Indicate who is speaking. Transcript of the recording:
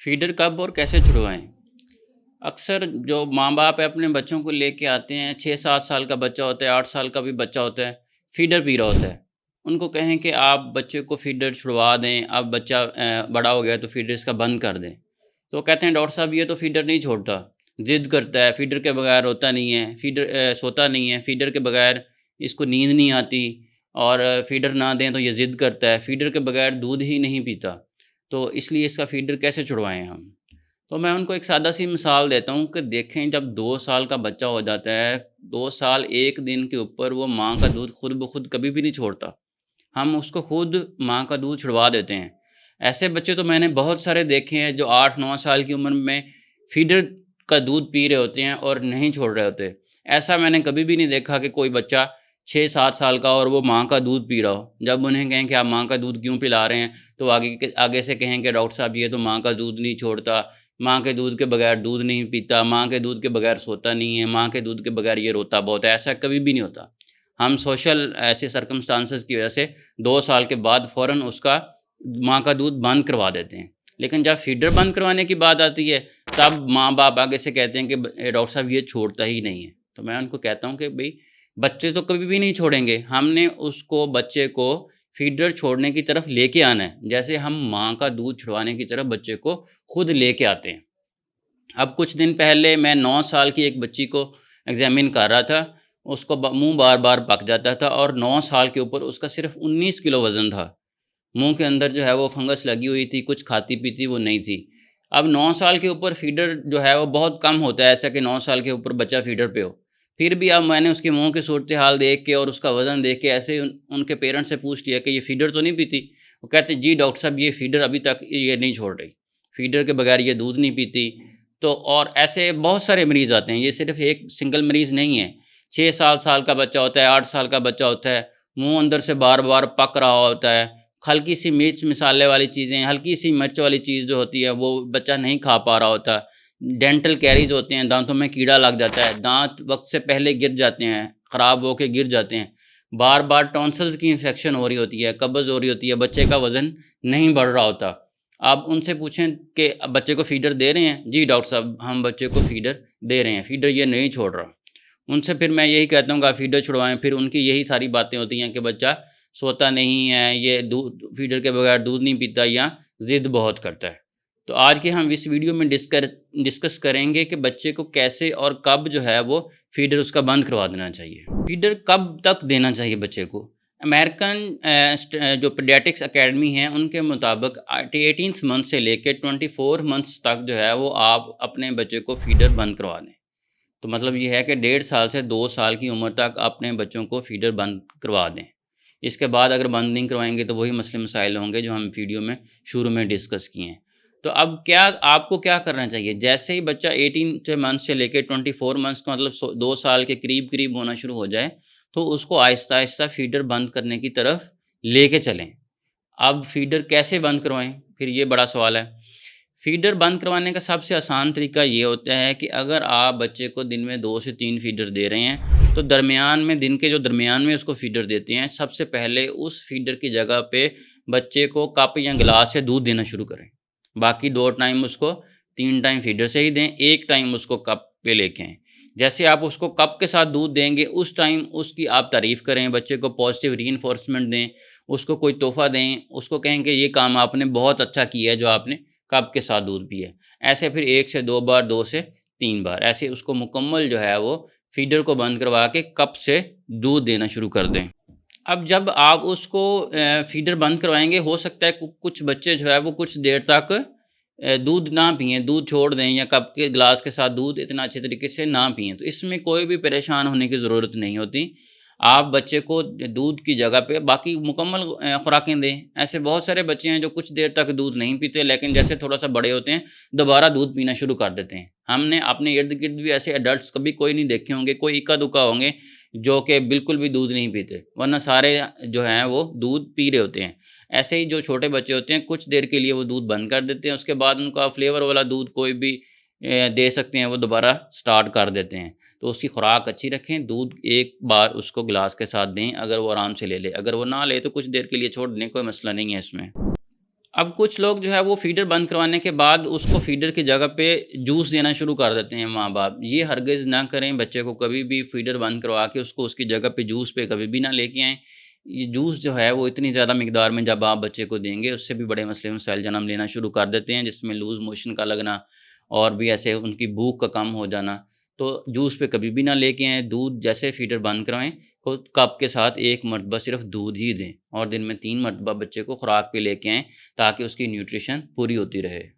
Speaker 1: Feeder कब और कैसे छुड़वाएँ? अक्सर जो माँ-बाप है अपने बच्चों को लेके आते हैं, 6-7 साल का बच्चा होता है, 8 साल का भी बच्चा होता है, फीडर पी रहा होता है। उनको कहें कि आप बच्चे को फीडर छुड़वा दें, अब बच्चा बड़ा हो गया है तो फीडर इसका बंद कर दें। तो वो कहते हैं डॉक्टर साहब ये तो फीडर नहीं छोड़ता, ज़िद करता है, फीडर के बगैर रोता नहीं है, सोता नहीं है, फीडर के बगैर इसको नींद नहीं आती और फीडर ना दें तो ये ज़िद करता है, फीडर के बगैर दूध ही नहीं पीता। तो इसलिए इसका फीडर कैसे छुड़वाएँ हम? तो मैं उनको एक सादा-सी मिसाल देता हूँ कि देखें जब 2 साल का बच्चा हो जाता है, 2 साल 1 दिन के ऊपर वो माँ का दूध खुद ब खुद कभी भी नहीं छोड़ता। हम उसको खुद माँ का दूध छुड़वा देते हैं। ऐसे बच्चे तो मैंने बहुत सारे देखे हैं जो 8-9 साल की उम्र में फीडर का दूध पी रहे होते हैं और नहीं छोड़ रहे होते। ऐसा मैंने कभी भी नहीं देखा कि कोई बच्चा 6-7 साल का और वो माँ का दूध पी रहा हो। जब उन्हें कहें कि आप माँ का दूध क्यों पिला रहे हैं, तो आगे से कहें कि डॉक्टर साहब ये तो माँ का दूध नहीं छोड़ता, माँ के दूध के बगैर दूध नहीं पीता, माँ के दूध के बगैर सोता नहीं है, माँ के दूध के बगैर ये रोता बहुत है। ऐसा कभी भी नहीं होता। हम सोशल ऐसे सर्कमस्टांसेस की वजह से 2 साल के बाद फ़ौरन उसका माँ का दूध बंद करवा देते हैं। लेकिन जब फीडर बंद करवाने की बात आती है, तब माँ-बाप आगे से कहते हैं कि डॉक्टर साहब ये छोड़ता ही नहीं है। तो मैं उनको कहता हूँ कि भई बच्चे तो कभी भी नहीं छोड़ेंगे। हमने उसको बच्चे को फीडर छोड़ने की तरफ लेके आना है। जैसे हम माँ का दूध छुड़वाने की तरफ बच्चे को खुद लेके आते हैं। अब कुछ दिन पहले मैं 9 साल की एक बच्ची को एग्ज़ामिन कर रहा था। उसको मुँह बार-बार पक जाता था और 9 साल के ऊपर उसका सिर्फ़ 19 किलो वज़न था। मुँह के अंदर जो है वो फंगस लगी हुई थी, कुछ खाती-पीती वो नहीं थी। अब 9 साल के ऊपर फ़ीडर जो है वो बहुत कम होता है, ऐसा कि 9 साल के ऊपर बच्चा फ़ीडर पे हो। फिर भी अब मैंने उसके मुँह की सूरत-ए-हाल देख के और उसका वज़न देख के ऐसे ही उनके पेरेंट्स से पूछ लिया कि ये फ़ीडर तो नहीं पीती? वो कहते जी डॉक्टर साहब ये फ़ीडर अभी तक ये नहीं छोड़ रही। फ़ीडर के बगैर ये दूध नहीं पीती। तो और ऐसे बहुत सारे मरीज़ आते हैं, ये सिर्फ़ एक सिंगल मरीज़ नहीं है। 6-7 साल का बच्चा होता है, 8 साल का बच्चा होता है, मुँह अंदर से बार-बार पक रहा होता है, हल्की-सी मिर्च मसाले वाली चीज़ें, हल्की-सी मिर्च वाली चीज़ जो होती है, वो बच्चा नहीं खा पा रहा होता। डेंटल कैरीज़ होते हैं, दाँतों में कीड़ा लग जाता है, दाँत वक़्त से पहले गिर जाते हैं, ख़राब होके गिर जाते हैं। बार-बार टॉन्सिल्स की इन्फेक्शन हो रही होती है, कब्ज़ हो रही होती है, बच्चे का वज़न नहीं बढ़ रहा होता। आप उनसे पूछें कि बच्चे को फ़ीडर दे रहे हैं? जी डॉक्टर साहब, हम बच्चे को फ़ीडर दे रहे हैं, फ़ीडर ये नहीं छोड़ रहा। उनसे फिर मैं यही कहता हूँ कि आप फ़ीडर छुड़वाएँ, फिर उनकी यही सारी बातें होती हैं कि बच्चा सोता नहीं है, ये दूध फ़ीडर के बगैर दूध नहीं पीता या ज़िद बहुत करता है। तो आज के हम इस वीडियो में डिस्कस करेंगे कि बच्चे को कैसे और कब जो है वो फ़ीडर उसका बंद करवा देना चाहिए। फ़ीडर कब तक देना चाहिए बच्चे को? अमेरिकन जो पीडियाट्रिक्स अकेडमी है उनके मुताबिक 18th मंथ से लेके 24 मंथ्स तक जो है वो आप अपने बच्चे को फ़ीडर बंद करवा दें। तो मतलब ये है कि 1.5 साल से 2 साल की उम्र तक अपने बच्चों को फ़ीडर बंद करवा दें। इसके बाद अगर बंद नहीं करवाएँगे तो वही मसले मसाइल होंगे जो हम वीडियो में शुरू में डिस्कस किए हैं। तो अब आपको क्या करना चाहिए? जैसे ही बच्चा 18 मंथ से लेके 24 मंथ्स का मतलब 2 साल के करीब-करीब होना शुरू हो जाए, तो उसको आहिस्ता-आहिस्ता फ़ीडर बंद करने की तरफ लेके चलें। अब फ़ीडर कैसे बंद करवाएँ? फिर ये बड़ा सवाल है। फ़ीडर बंद करवाने का सबसे आसान तरीका ये होता है कि अगर आप बच्चे को दिन में 2 से 3 फ़ीडर दे रहे हैं, तो दरमियान में दिन के जो दरमियान में उसको फ़ीडर देते हैं, सबसे पहले उस फ़ीडर की जगह पे बच्चे को कप या गिलास से दूध देना शुरू करें। बाकी 2 टाइम उसको 3 टाइम फ़ीडर से ही दें, 1 टाइम उसको कप पे लेके आएँ। जैसे आप उसको कप के साथ दूध देंगे, उस टाइम उसकी आप तारीफ़ करें, बच्चे को पॉज़िटिव रीइन्फोर्समेंट दें, उसको कोई तोहफ़ा दें, उसको कहें कि ये काम आपने बहुत अच्छा किया है जो आपने कप के साथ दूध पिया। ऐसे फिर 1 से 2 बार, 2 से 3 बार, ऐसे उसको मुकम्मल जो है वो फ़ीडर को बंद करवा के कप से दूध देना शुरू कर दें। अब जब आप उसको फ़ीडर बंद करवाएँगे, हो सकता है कुछ बच्चे जो है वो कुछ देर तक दूध ना पिएँ, दूध छोड़ दें या कप के ग्लास के साथ दूध इतना अच्छे तरीके से ना पिएँ। तो इसमें कोई भी परेशान होने की ज़रूरत नहीं होती। आप बच्चे को दूध की जगह पे बाकी मुकम्मल खुराकें दें। ऐसे बहुत सारे बच्चे हैं जो कुछ देर तक दूध नहीं पीते, लेकिन जैसे थोड़ा-सा बड़े होते हैं, दोबारा दूध पीना शुरू कर देते हैं। हमने अपने इर्द-गिर्द भी ऐसे एडल्ट्स कभी कोई नहीं देखे होंगे, कोई इक्का-दुक्का होंगे जो कि बिल्कुल भी दूध नहीं पीते, वरना सारे जो हैं वो दूध पी रहे होते हैं। ऐसे ही जो छोटे बच्चे होते हैं, कुछ देर के लिए वो दूध बंद कर देते हैं, उसके बाद उनका फ्लेवर वाला दूध कोई भी दे सकते हैं, वो दोबारा स्टार्ट कर देते हैं। तो उसकी खुराक अच्छी रखें, दूध एक बार उसको गिलास के साथ दें, अगर वो आराम से ले ले। अगर वो ना ले तो कुछ देर के लिए छोड़ दें, कोई मसला नहीं है इसमें। अब कुछ लोग जो है वो फ़ीडर बंद करवाने के बाद उसको फ़ीडर की जगह पे जूस देना शुरू कर देते हैं माँ-बाप। ये हरगिज़ ना करें, बच्चे को कभी भी फ़ीडर बंद करवा के उसको उसकी जगह पे जूस पे कभी भी ना लेके आएँ। ये जूस जो है वो इतनी ज़्यादा मिकदार में जब आप बच्चे को देंगे, उससे भी बड़े मसले मसाइल जन्म लेना शुरू कर देते हैं, जिसमें लूज़ मोशन का लगना और भी ऐसे उनकी भूख का कम हो जाना। तो जूस पे कभी भी ना लेके आएँ, दूध जैसे फ़ीडर बंद करवाएँ, को कप के साथ 1 मरतबा सिर्फ़ दूध ही दें और दिन में 3 मरतबा बच्चे को खुराक पे लेके आएँ ताकि उसकी न्यूट्रिशन पूरी होती रहे।